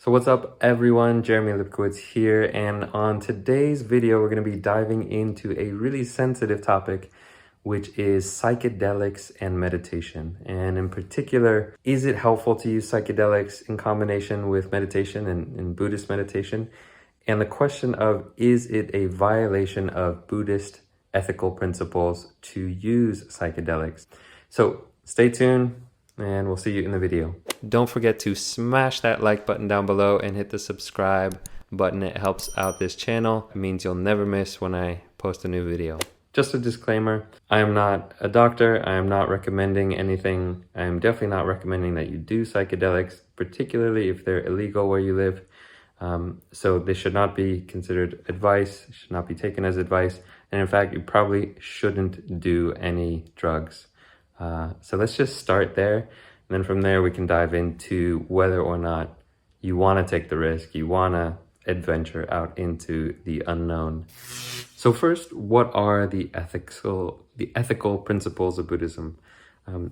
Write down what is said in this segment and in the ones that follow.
So what's up everyone, Jeremy Lipkowitz here, and on today's video we're going to be diving into a really sensitive topic, which is psychedelics and meditation. And in particular, is it helpful to use psychedelics in combination with meditation and Buddhist meditation? And the question of, is it a violation of Buddhist ethical principles to use psychedelics? So stay tuned and we'll see you in the video. Don't forget to smash that like button down below and hit the subscribe button. It helps out this channel. It means you'll never miss when I post a new video. Just a disclaimer, I am not a doctor. I am not recommending anything. I am definitely not recommending that you do psychedelics, particularly if they're illegal where you live. So they should not be considered advice, should not be taken as advice. And in fact, you probably shouldn't do any drugs. So let's just start there. And then from there, we can dive into whether or not you want to take the risk, you want to adventure out into the unknown. So first, what are the ethical principles of Buddhism?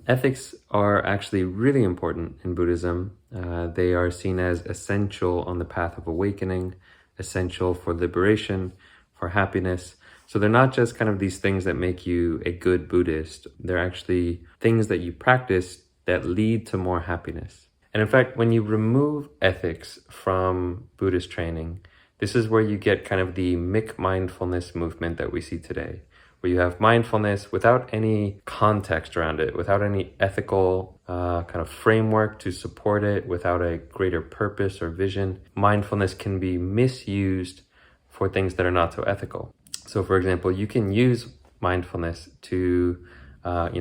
Ethics are actually really important in Buddhism. They are seen as essential on the path of awakening, essential for liberation, for happiness. So they're not just kind of these things that make you a good Buddhist. They're actually things that you practice that lead to more happiness. And in fact, when you remove ethics from Buddhist training, this is where you get kind of the mindfulness movement that we see today, where you have mindfulness without any context around it, without any ethical kind of framework to support it, without a greater purpose or vision. Mindfulness can be misused for things that are not so ethical. So for example, you can use mindfulness to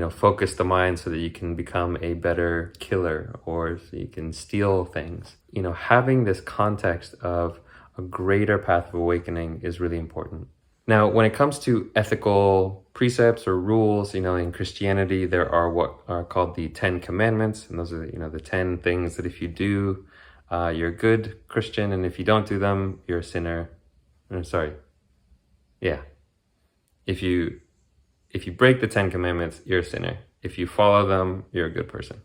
focus the mind so that you can become a better killer, or so you can steal things. Having this context of a greater path of awakening is really important. Now, when it comes to ethical precepts or rules, in Christianity, there are what are called the 10 Commandments. And those are, the 10 things that if you do, you're a good Christian. And if you don't do them, you're a sinner. If you break the 10 Commandments, you're a sinner. If you follow them, you're a good person.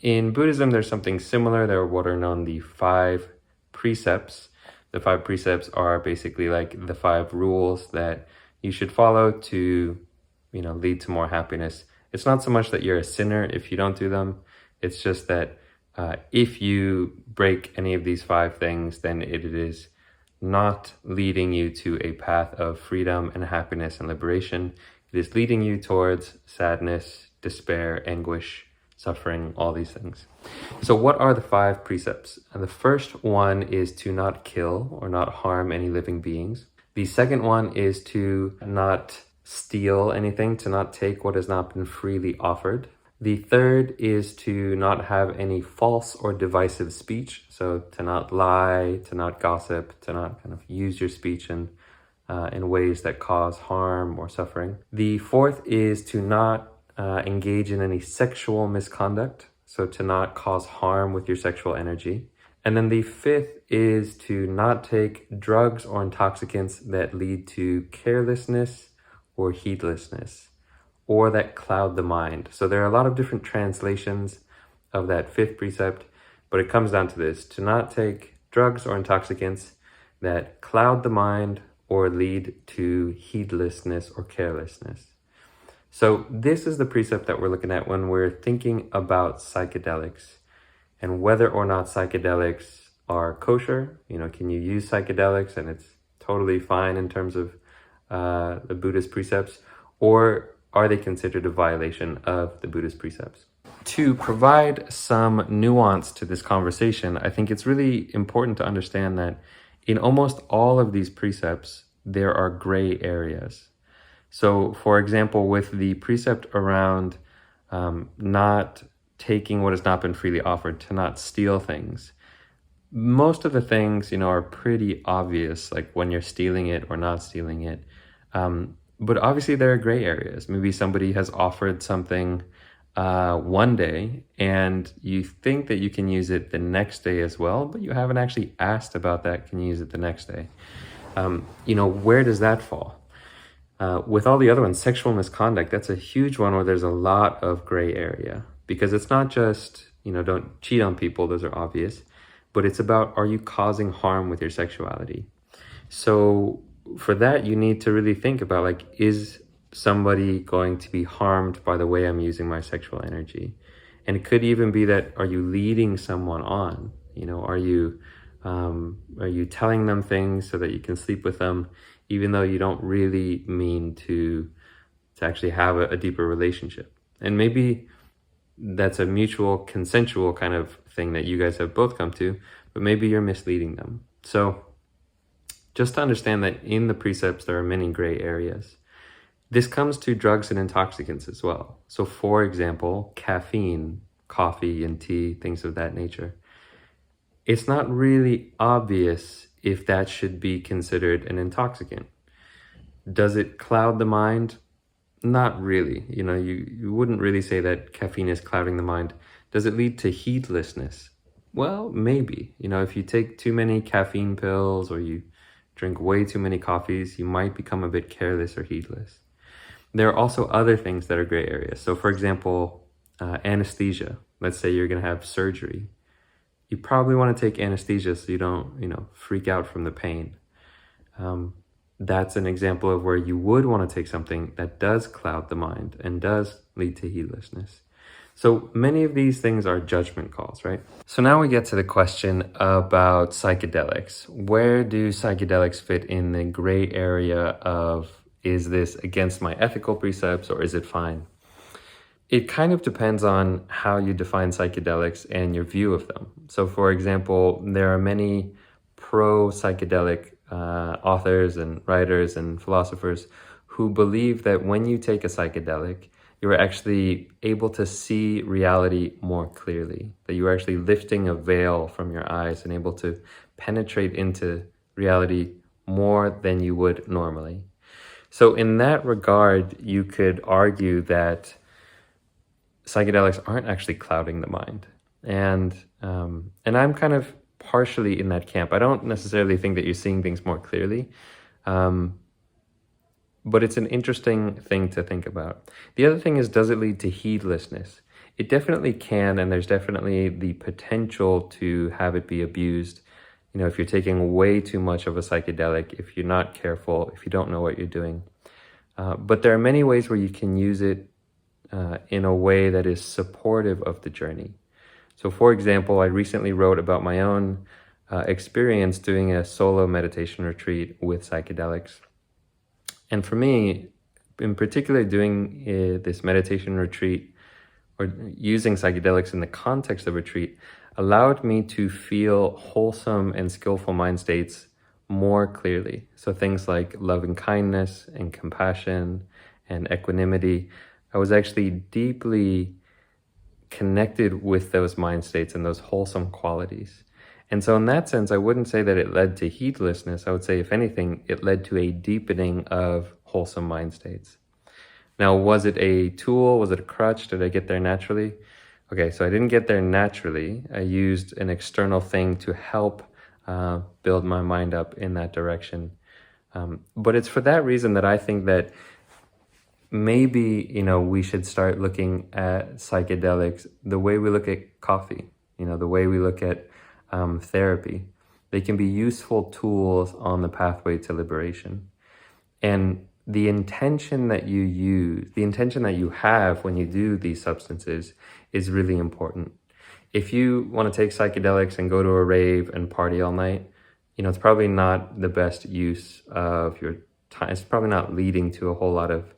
In Buddhism, there's something similar. There are what are known the 5 precepts. The 5 precepts are basically like the 5 rules that you should follow to, lead to more happiness. It's not so much that you're a sinner if you don't do them. It's just that if you break any of these 5 things, then it is not leading you to a path of freedom and happiness and liberation. It is leading you towards sadness, despair, anguish, suffering, all these things. So what are the 5 precepts? And the first one is to not kill or not harm any living beings. The second one is to not steal anything, to not take what has not been freely offered. The third is to not have any false or divisive speech. So to not lie, to not gossip, to not kind of use your speech in ways that cause harm or suffering. The fourth is to not engage in any sexual misconduct. So to not cause harm with your sexual energy. And then the fifth is to not take drugs or intoxicants that lead to carelessness or heedlessness, or that cloud the mind. So there are a lot of different translations of that 5th precept, but it comes down to this: to not take drugs or intoxicants that cloud the mind or lead to heedlessness or carelessness. So this is the precept that we're looking at when we're thinking about psychedelics and whether or not psychedelics are kosher. Can you use psychedelics and it's totally fine in terms of the Buddhist precepts, or are they considered a violation of the Buddhist precepts? To provide some nuance to this conversation, I think it's really important to understand that in almost all of these precepts, there are gray areas. So, for example, with the precept around not taking what has not been freely offered, to not steal things, most of the things, are pretty obvious, like when you're stealing it or not stealing it. But obviously there are gray areas. Maybe somebody has offered something one day and you think that you can use it the next day as well, but you haven't actually asked about that. Can you use it the next day? Where does that fall? With all the other ones, sexual misconduct, that's a huge one where there's a lot of gray area, because it's not just, don't cheat on people, those are obvious, but it's about, are you causing harm with your sexuality? So for that, you need to really think about, like, is somebody going to be harmed by the way I'm using my sexual energy? And it could even be that, are you leading someone on? Are you telling them things so that you can sleep with them, even though you don't really mean to actually have a deeper relationship? And maybe that's a mutual consensual kind of thing that you guys have both come to, but maybe you're misleading them. So just to understand that in the precepts, there are many gray areas. This comes to drugs and intoxicants as well. So for example, caffeine, coffee and tea, things of that nature. It's not really obvious if that should be considered an intoxicant. Does it cloud the mind? Not really. You wouldn't really say that caffeine is clouding the mind. Does it lead to heedlessness? Well, maybe. If you take too many caffeine pills or you drink way too many coffees, you might become a bit careless or heedless. There are also other things that are gray areas. So for example, anesthesia. Let's say you're going to have surgery. You probably want to take anesthesia so you don't, freak out from the pain. That's an example of where you would want to take something that does cloud the mind and does lead to heedlessness. So many of these things are judgment calls, right? So now we get to the question about psychedelics. Where do psychedelics fit in the gray area of, is this against my ethical precepts or is it fine? It kind of depends on how you define psychedelics and your view of them. So for example, there are many pro-psychedelic authors and writers and philosophers who believe that when you take a psychedelic, you're actually able to see reality more clearly, that you're actually lifting a veil from your eyes and able to penetrate into reality more than you would normally. So in that regard, you could argue that psychedelics aren't actually clouding the mind. And I'm kind of partially in that camp. I don't necessarily think that you're seeing things more clearly, but it's an interesting thing to think about. The other thing is, does it lead to heedlessness? It definitely can, and there's definitely the potential to have it be abused. If you're taking way too much of a psychedelic, if you're not careful, if you don't know what you're doing. But there are many ways where you can use it in a way that is supportive of the journey. So for example, I recently wrote about my own experience doing a solo meditation retreat with psychedelics. And for me, in particular, doing this meditation retreat or using psychedelics in the context of retreat allowed me to feel wholesome and skillful mind states more clearly. So things like loving kindness and compassion and equanimity. I was actually deeply connected with those mind states and those wholesome qualities. And so in that sense, I wouldn't say that it led to heedlessness. I would say, if anything, it led to a deepening of wholesome mind states. Now, was it a tool? Was it a crutch? Did I get there naturally? Okay, so I didn't get there naturally. I used an external thing to help build my mind up in that direction. But it's for that reason that I think that maybe, we should start looking at psychedelics the way we look at coffee, the way we look at therapy. They can be useful tools on the pathway to liberation. And the intention that you use, the intention that you have when you do these substances is really important. If you want to take psychedelics and go to a rave and party all night, it's probably not the best use of your time. It's probably not leading to a whole lot of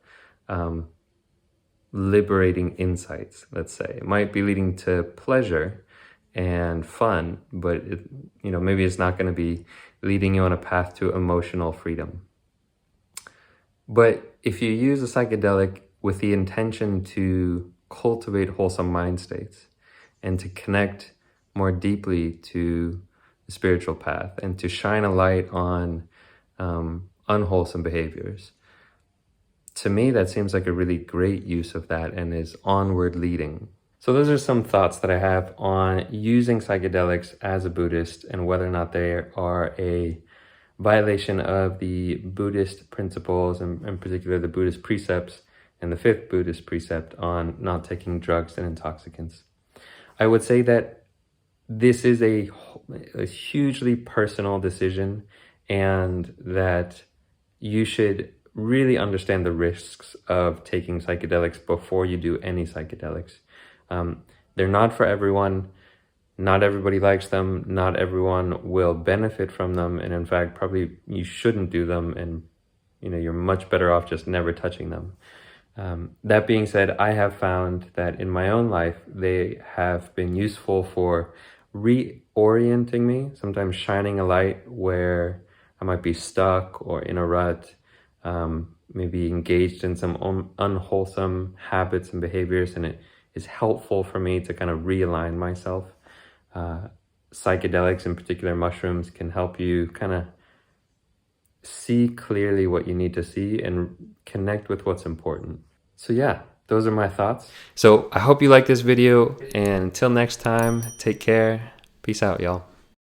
liberating insights, let's say. It might be leading to pleasure and fun, but maybe it's not going to be leading you on a path to emotional freedom. But if you use a psychedelic with the intention to cultivate wholesome mind states and to connect more deeply to the spiritual path and to shine a light on unwholesome behaviors, to me, that seems like a really great use of that and is onward leading. So those are some thoughts that I have on using psychedelics as a Buddhist and whether or not they are a violation of the Buddhist principles, and in particular the Buddhist precepts and the fifth Buddhist precept on not taking drugs and intoxicants. I would say that this is a hugely personal decision, and that you should really understand the risks of taking psychedelics before you do any psychedelics. They're not for everyone. Not everybody likes them. Not everyone will benefit from them. And in fact, probably you shouldn't do them, and you're much better off just never touching them. That being said, I have found that in my own life, they have been useful for reorienting me, sometimes shining a light where I might be stuck or in a rut, maybe engaged in some unwholesome habits and behaviors, and it is helpful for me to kind of realign myself. Psychedelics, in particular mushrooms, can help you kind of see clearly what you need to see and connect with what's important. So yeah, those are my thoughts. So I hope you like this video, and until next time, take care. Peace out, y'all.